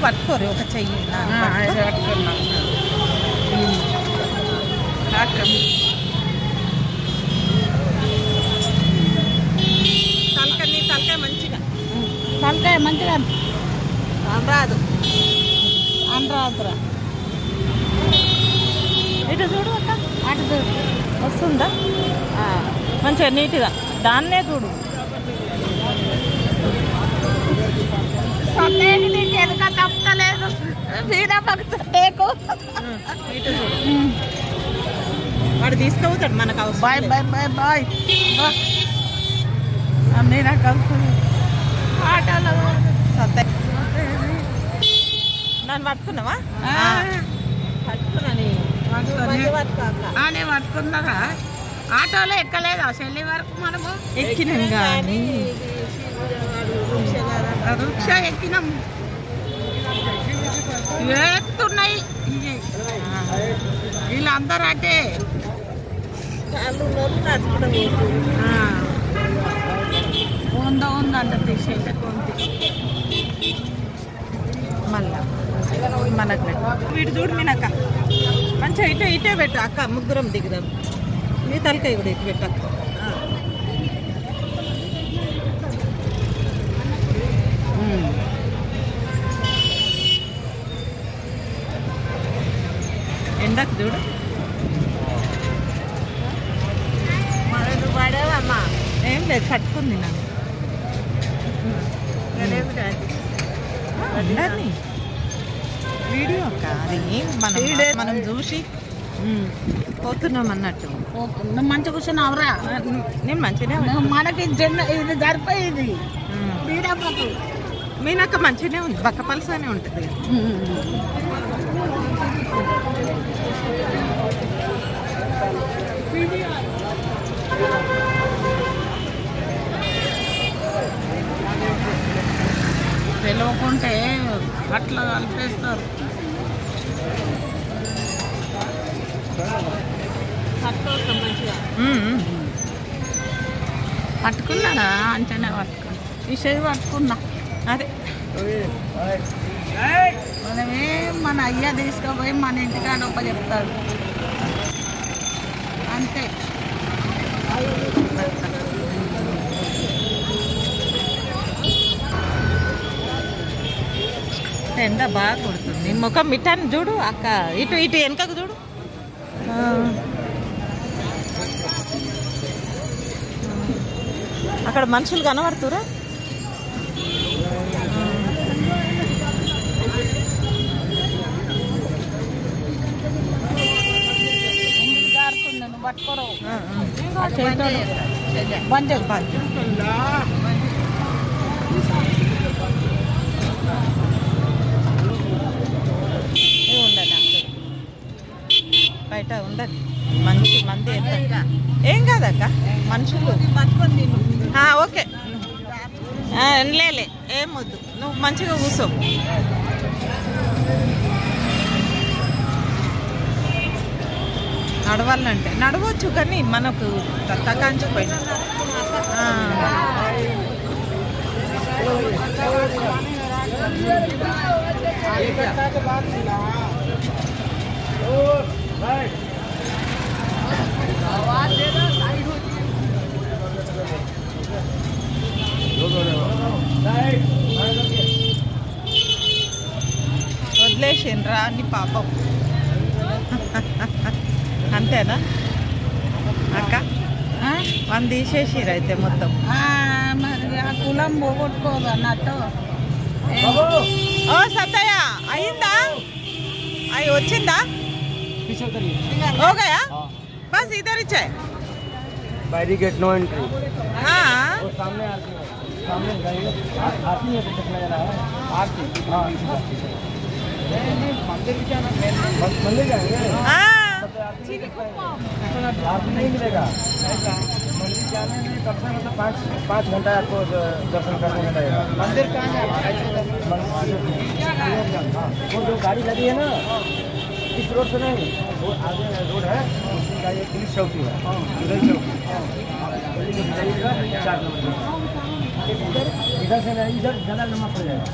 పట్టుకోరు ఒక చెయ్యి పట్టుకున్నాం తలకాయ మంచిగా రాదు అనరాదురా ఇటు చూడు అక్క అటు చూడు వస్తుందా మంచిగా నీట్గా దాన్నే చూడు వెనుక తప్పలేదు వీడా పక్కకు ఇటు చూడు వాడు తీసుకుపోతాడు మనకు అవసరం బాయ్ బాయ్ బాయ్ బాయ్ అన్నీ నాకు వస్తుంది ఆటోలో సత్తా నన్ను పట్టుకున్నావా పట్టుకున్నారా ఆటోలో ఎక్కలేదా చెల్లి వరకు మనము ఎక్కినాం కానీ రిక్షా ఎక్కినాం ఎత్తున్నాయి వీళ్ళందరూ అంటే ఉందంట తీసేట మళ్ళా మనకు వీడు చూడు మీనక్క మంచిగా ఇటే పెట్టు అక్క ముగ్గురం దిగుదాం మీ తలకాయ కూడా ఇటు పెట్టు అక్క ఎండకు చూడు పడేవమ్మా ఏం లేదు కట్టుకుంది నన్ను అందరినీ వీడియో అక్క అది మనం చూసి పోతున్నాం అన్నట్టు నువ్వు మంచిగా కూర్చున్నావురా నేను మంచిగానే మనకి ఇది సరిపోయేది మీనక్క మంచిగానే ఉంది బక్కపలసానే ఉంటుంది తెలియకుంటే అట్లా కలిపేస్తారు పట్టుకున్నాడా అంటేనే పట్టుకున్నా ఈ చెవి పట్టుకున్నా అదే మనమే మన అయ్య తీసుకుపోయి మన ఇంటికాడ ఒక చెప్తాడు అంతే ఎండ బాగా కొడుతుంది ముఖం మిఠాన్ని చూడు అక్క ఇటు వెనకకు చూడు అక్కడ మనుషులు కనబడుతురా పట్టుకోరు బంద్ ఉండదా బయట ఉండదు మంచి మంది ఏం కాదక్క మనుషులు ఓకే లేలే ఏం వద్దు నువ్వు మంచిగా కూర్చో నడవాలంటే నడవచ్చు కానీ మనకు తకాంచిపోయినా వదిలేసిండ్రా అని పాపం అంతేనా అక్క వన్ తీసేసిరు అయితే మొత్తం మరి ఆ కులం పోగొట్టుకోదు అన్నట్టు ఓ సత్తయ్య అయిందా అవి వచ్చిందా हो गया बस इधर ही है बाहरी गेट नो एंट्री हाँ वो सामने आती है तो नजर आ रहा है आरती हाँ मंदिर भी जाना मंदिर जाएंगे हाँ आरती नहीं मिलेगा मंदिर जाने में कम से कम 5 घंटा आपको दर्शन करने में लगेगा मंदिर कहाँ है वो जो गाड़ी लगी है ना इस रोड से नहीं वो आगे रोड है उसकी गाड़ी पुलिस चौकी है इधर चौकी इधर से नहीं, इधर ज़्यादा लंबा पड़ जाएगा।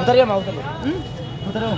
उतरिए माँ, उतरिए। उतरो।